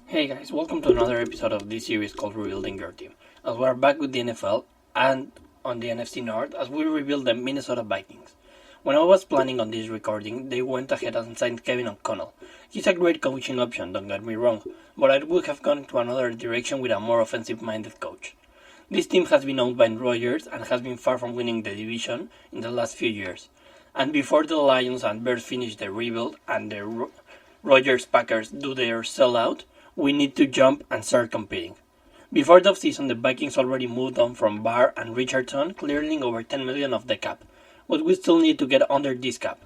Hey guys, welcome to another episode of this series called Rebuilding Your Team. As we're back with the NFL and on the NFC North as we rebuild the Minnesota Vikings. When I was planning on this recording, they went ahead and signed Kevin O'Connell. He's a great coaching option, don't get me wrong, but I would have gone to another direction with a more offensive-minded coach. This team has been owned by Rodgers and has been far from winning the division in the last few years. And before the Lions and Bears finish their rebuild and the Rodgers Packers do their sellout, we need to jump and start competing. Before the offseason, the Vikings already moved on from Barr and Richardson, clearing over $10 million of the cap, but we still need to get under this cap.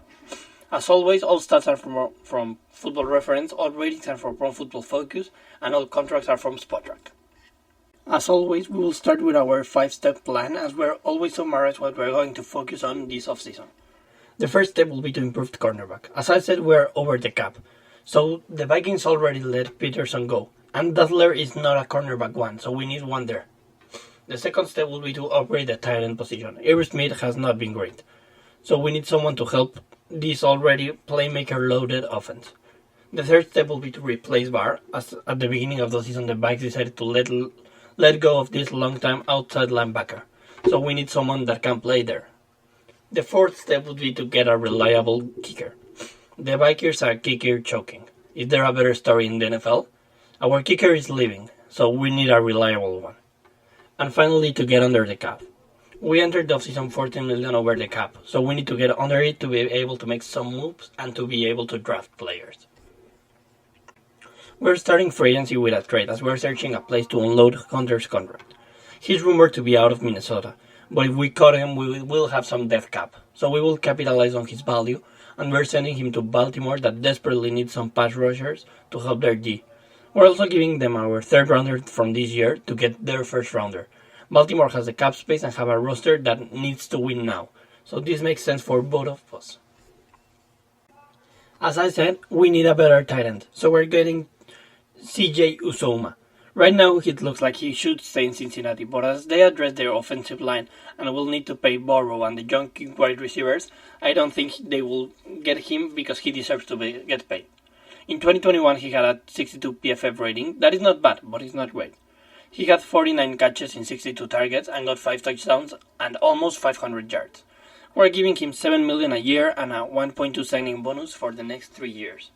As always, all stats are from Football Reference, all ratings are from Pro Football Focus, and all contracts are from Spotrac. As always, we will start with our 5-step plan, as we're always summarize what we're going to focus on this offseason. The first step will be to improve the cornerback. As I said, we're over the cap. So the Vikings already let Peterson go, and Dudler is not a cornerback one, so we need one there. The second step will be to upgrade the tight end position. Avery Smith has not been great, so we need someone to help this already playmaker-loaded offense. The third step will be to replace Barr, as at the beginning of the season the Vikings decided to let go of this long-time outside linebacker, so we need someone that can play there. The fourth step would be to get a reliable kicker. The Vikings are kicker choking. Is there a better story in the NFL? Our kicker is leaving, so we need a reliable one. And finally, to get under the cap. We entered the offseason $14 million over the cap, so we need to get under it to be able to make some moves and to be able to draft players. We're starting free agency with a trade as we're searching a place to unload Hunter's contract. He's rumored to be out of Minnesota, but if we cut him, we will have some death cap, so we will capitalize on his value, and we're sending him to Baltimore that desperately needs some pass rushers to help their D. We're also giving them our third rounder from this year to get their first rounder. Baltimore has the cap space and have a roster that needs to win now, so this makes sense for both of us. As I said, we need a better tight end, so we're getting CJ Uzomah. Right now, it looks like he should stay in Cincinnati, but as they address their offensive line and will need to pay Burrow and the young wide receivers, I don't think they will get him because he deserves to get paid. In 2021, he had a 62 PFF rating. That is not bad, but it's not great. He had 49 catches in 62 targets and got 5 touchdowns and almost 500 yards. We're giving him $7 million a year and a 1.2 signing bonus for the next 3 years.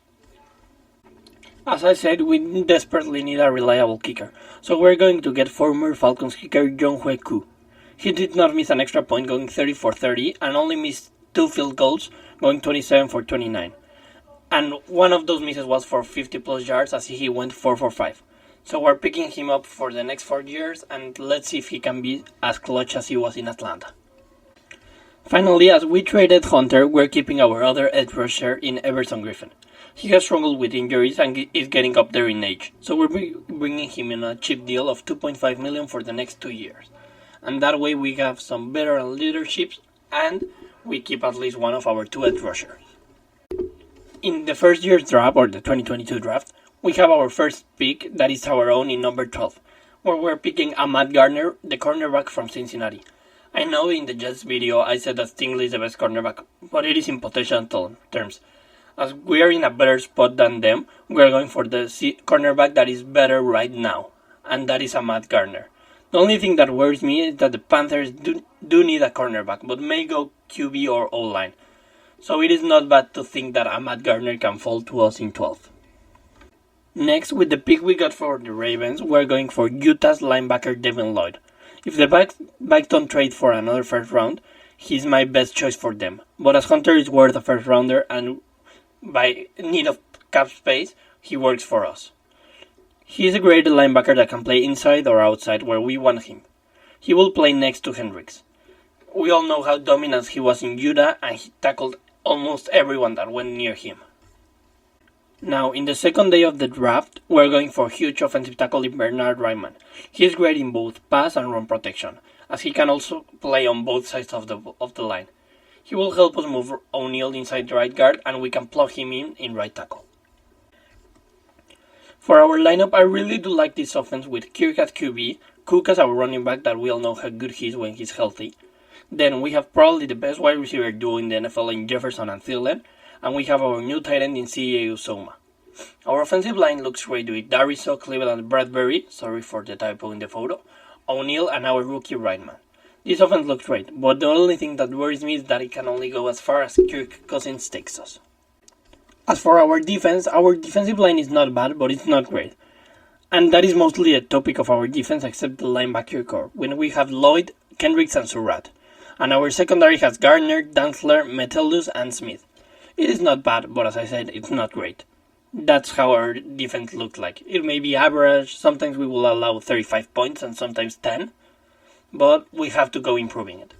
As I said, we desperately need a reliable kicker, so we're going to get former Falcons kicker Younghoe Koo. He did not miss an extra point going 30 for 30 and only missed 2 field goals going 27 for 29. And one of those misses was for 50 plus yards as he went 4 for 5. So we're picking him up for the next 4 years and let's see if he can be as clutch as he was in Atlanta. Finally, as we traded Hunter, we're keeping our other edge rusher in Everson Griffin. He has struggled with injuries and is getting up there in age, so we're bringing him in a cheap deal of $2.5 million for the next 2 years. And that way we have some better leaderships and we keep at least one of our 2 edge rushers. In the first year's draft, or the 2022 draft, we have our first pick that is our own in number 12, where we're picking Ahmad Gardner, the cornerback from Cincinnati. I know in the Jets video I said that Stingley is the best cornerback, but it is in potential terms. As we are in a better spot than them, we are going for the cornerback that is better right now, and that is Ahmad Gardner. The only thing that worries me is that the Panthers do need a cornerback, but may go QB or O-line. So it is not bad to think that Ahmad Gardner can fall to us in 12th. Next, with the pick we got for the Ravens, we are going for Utah's linebacker Devin Lloyd. If the Vikings don't trade for another first round, he's my best choice for them. But as Hunter is worth a first rounder and by need of cap space, he works for us. He is a great linebacker that can play inside or outside where we want him. He will play next to Hendricks. We all know how dominant he was in Utah and he tackled almost everyone that went near him. Now, in the second day of the draft, we're going for huge offensive tackle in Bernard Ryman. He is great in both pass and run protection, as he can also play on both sides of the line. He will help us move O'Neal inside the right guard and we can plug him in right tackle. For our lineup, I really do like this offense with Kirk at QB, Cook as our running back that we all know how good he is when he's healthy. Then we have probably the best wide receiver duo in the NFL in Jefferson and Thielen, and we have our new tight end in CJ Uzomah. Our offensive line looks great with Dariso, Cleveland, Bradbury, sorry for the typo in the photo, O'Neal, and our rookie Ryman. This offense looks great, but the only thing that worries me is that it can only go as far as Kirk Cousins takes us. As for our defensive line is not bad, but it's not great. And that is mostly a topic of our defense except the linebacker core, when we have Lloyd, Kendricks, and Surratt. And our secondary has Gardner, Dantzler, Metellus, and Smith. It is not bad, but as I said, it's not great. That's how our defense looks like. It may be average, sometimes we will allow 35 points and sometimes 10, but we have to go improving it.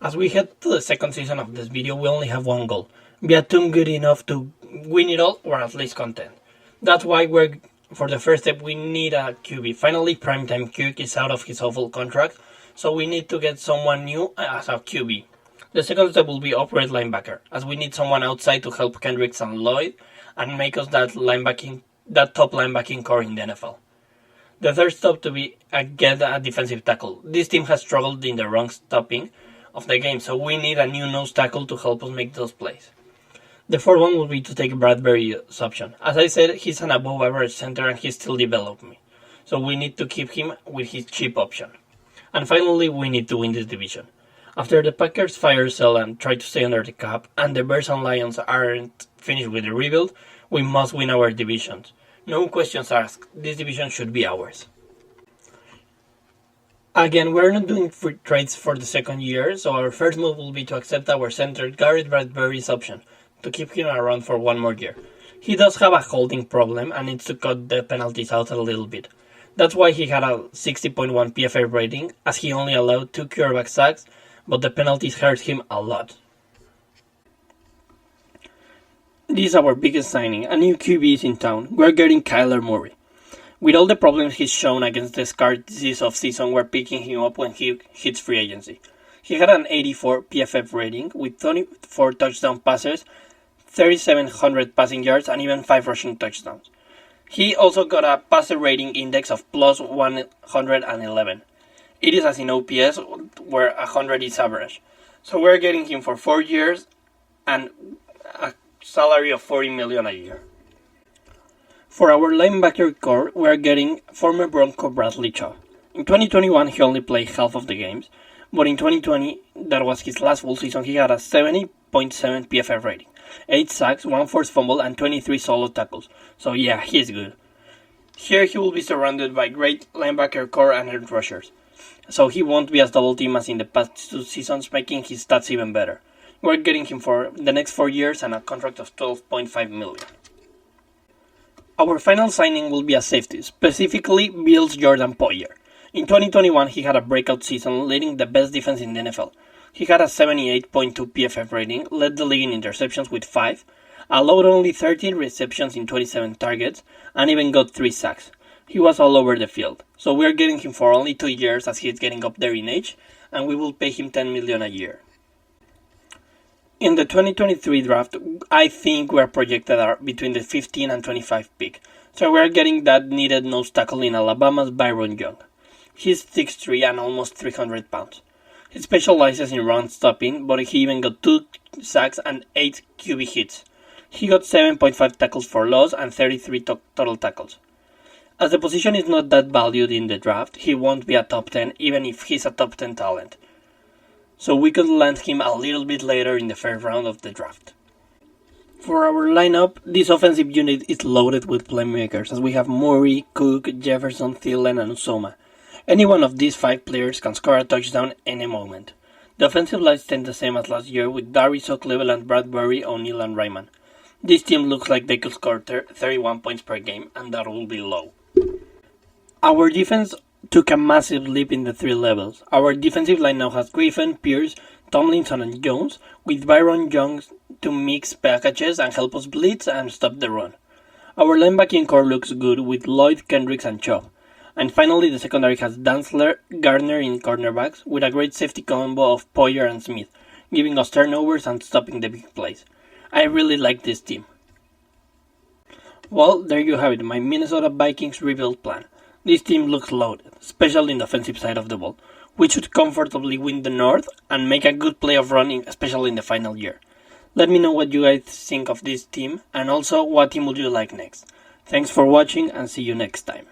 As we head to the second season of this video, we only have one goal. Be a team good enough to win it all, or at least content. That's why for the first step, we need a QB. Finally, primetime Kirk is out of his awful contract, so we need to get someone new as a QB. The second step will be upgrade linebacker, as we need someone outside to help Kendricks and Lloyd and make us that top linebacking core in the NFL. The third step to be get a defensive tackle. This team has struggled in the run stopping of the game, so we need a new nose tackle to help us make those plays. The fourth one will be to take Bradbury's option. As I said, he's an above average center and he's still developing, so we need to keep him with his cheap option. And finally, we need to win this division. After the Packers fire sale and try to stay under the cap, and the Bears and Lions aren't finished with the rebuild, we must win our divisions. No questions asked, this division should be ours. Again, we're not doing free trades for the second year, so our first move will be to accept our center Garrett Bradbury's option, to keep him around for one more year. He does have a holding problem and needs to cut the penalties out a little bit. That's why he had a 60.1 PFF rating, as he only allowed 2 quarterback sacks, but the penalties hurt him a lot. This is our biggest signing. A new QB is in town. We're getting Kyler Murray. With all the problems he's shown against the Scards this offseason, we're picking him up when he hits free agency. He had an 84 PFF rating with 24 touchdown passes, 3,700 passing yards, and even 5 rushing touchdowns. He also got a passer rating index of plus 111. It is as in OPS, where 100 is average. So we're getting him for 4 years and a salary of $40 million a year. For our linebacker core, we are getting former Bronco Bradley Chubb. In 2021, he only played half of the games, but in 2020, that was his last full season, he had a 70.7 PFF rating, 8 sacks, 1 forced fumble, and 23 solo tackles. So yeah, he's good. Here he will be surrounded by great linebacker core and edge rushers, so he won't be as double teamed as in the past 2 seasons, making his stats even better. We're getting him for the next 4 years and a contract of $12.5 million. Our final signing will be a safety, specifically Bills Jordan Poyer. In 2021, he had a breakout season, leading the best defense in the NFL. He had a 78.2 PFF rating, led the league in interceptions with 5, allowed only 13 receptions in 27 targets, and even got 3 sacks. He was all over the field, so we are getting him for only 2 years as he is getting up there in age, and we will pay him $10 million a year. In the 2023 draft, I think we are projected between the 15 and 25 pick, so we are getting that needed nose tackle in Alabama's Byron Young. He's 6'3" and almost 300 pounds. He specializes in run stopping, but he even got 2 sacks and 8 QB hits. He got 7.5 tackles for loss and 33 total tackles. As the position is not that valued in the draft, he won't be a top 10 even if he's a top 10 talent. So we could land him a little bit later in the first round of the draft. For our lineup, this offensive unit is loaded with playmakers, as we have Murray, Cook, Jefferson, Thielen, and Uzomah. Any one of these 5 players can score a touchdown any moment. The offensive line stayed the same as last year with Dariso, Cleveland, Bradbury, O'Neal, and Ryman. This team looks like they could score 31 points per game, and that will be low. Our defense took a massive leap in the 3 levels. Our defensive line now has Griffin, Pierce, Tomlinson, and Jones, with Byron Young to mix packages and help us blitz and stop the run. Our linebacking core looks good with Lloyd, Kendricks, and Chubb. And finally, the secondary has Dantzler, Gardner in cornerbacks, with a great safety combo of Poyer and Smith, giving us turnovers and stopping the big plays. I really like this team. Well, there you have it, my Minnesota Vikings rebuild plan. This team looks loaded, especially in the offensive side of the ball. We should comfortably win the North and make a good play of running, especially in the final year. Let me know what you guys think of this team, and also what team would you like next. Thanks for watching, and see you next time.